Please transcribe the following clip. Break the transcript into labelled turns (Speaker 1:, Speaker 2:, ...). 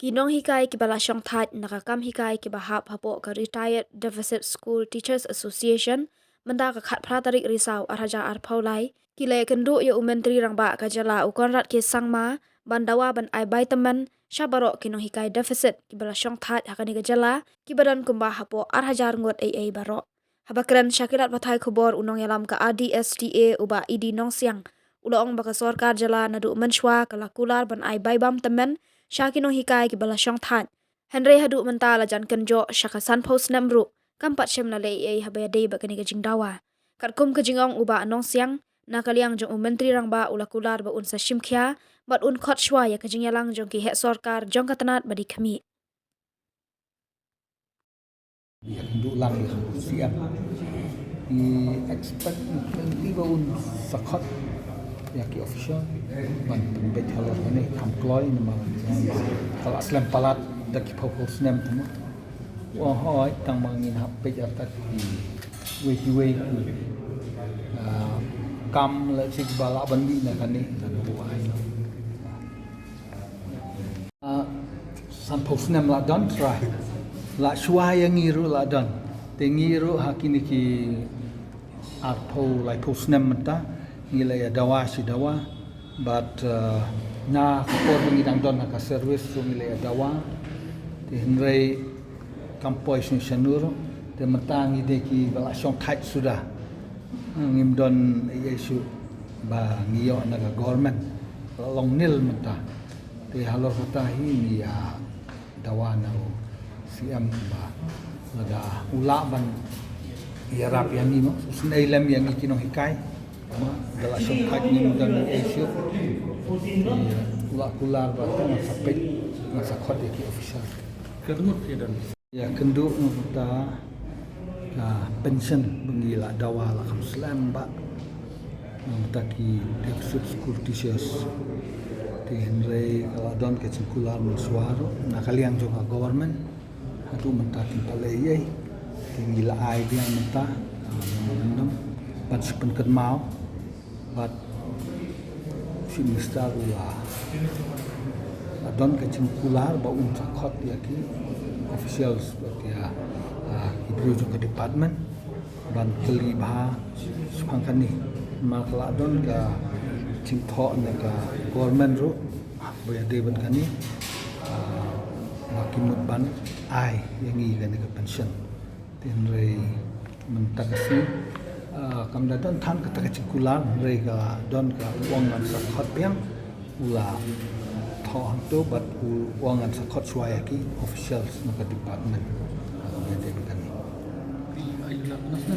Speaker 1: Kinong hikai ki bala syong that nakakam hikai ki bahap hapo ka Retired Deficit School Teachers Association menda ka khat pratarik risau arhaja arpaulai kile kendu ya umentri rangba ka jala ukonrat ke sangma bandawa ban ai bai teman syabaro kinong hikai deficit ki bala syong that hakani ka jala ki badan kumba hapo arhajar ngot ai baro habakran syakirat bathai khobor unong yalam ka ADSTA uba idi nong siang ulong baka sorkar jala nadu menshwa kala kular ban ai bai bam teman Syakino hikai ki bala syong that. Henry hadu mentala jan kenjo syakasan post namru. Kampat syam na lei ei habaya dei bakani ka jingdawa. Katkum ka jingong uba anong siang. Nakaliang jong menteri rang ba ulakular ba unsa shimkya. Bat un khot shwa ya ka jingyalang jong ki hek sorkar jong katanat badi kami.
Speaker 2: Dulang siap di expect tiba un sakot ya ki official man pembet halor ini kamkloi nama kalau aslam palat dak popol snem temu wah hoi tang mangin hape jata di we kam la sik bala bandi na kani buai san pol snem la don try la shwa yang ngiru la don tengiru hakini ki arpo la pol snem mata ngilaya dawa si dawa but na kapor mengidang don ka service so ngilaya dawa te henrei kampoi sin sanur te matang ide ki bala syong thait sudah ngim don yesu ba ngiyo na ka government long nil mata te halor hutahi ni ya dawa na siam ba lada ulaban ya rap yang ni mo sunailam yang ikinong hikai dalam songkat ni mudah Asia kular bahkan sampai masa khot iki official kedua dan ya kenduk kita pension bengila dawa la Islam ba mutaki deficit school teachers di Henry kalau don ke kular suaro nakaliang juga government atu mentaki palei tinggal ai dia mentah menendam participant mau but si Mr. Ula adon ke cingkular ba un sakot ya ki officials ya ibru juga department ban keli bah sepangkan ni makla adon ka cingtho na ka government ro ba ya deban kani makin ban ai yang ngi kan ka pension tenrei mentakasi kamda don than ka takachikular rega don ka uangan sa khotpiang ula tho to but uangan sa khot swayaki officials no ka department ayuna nasna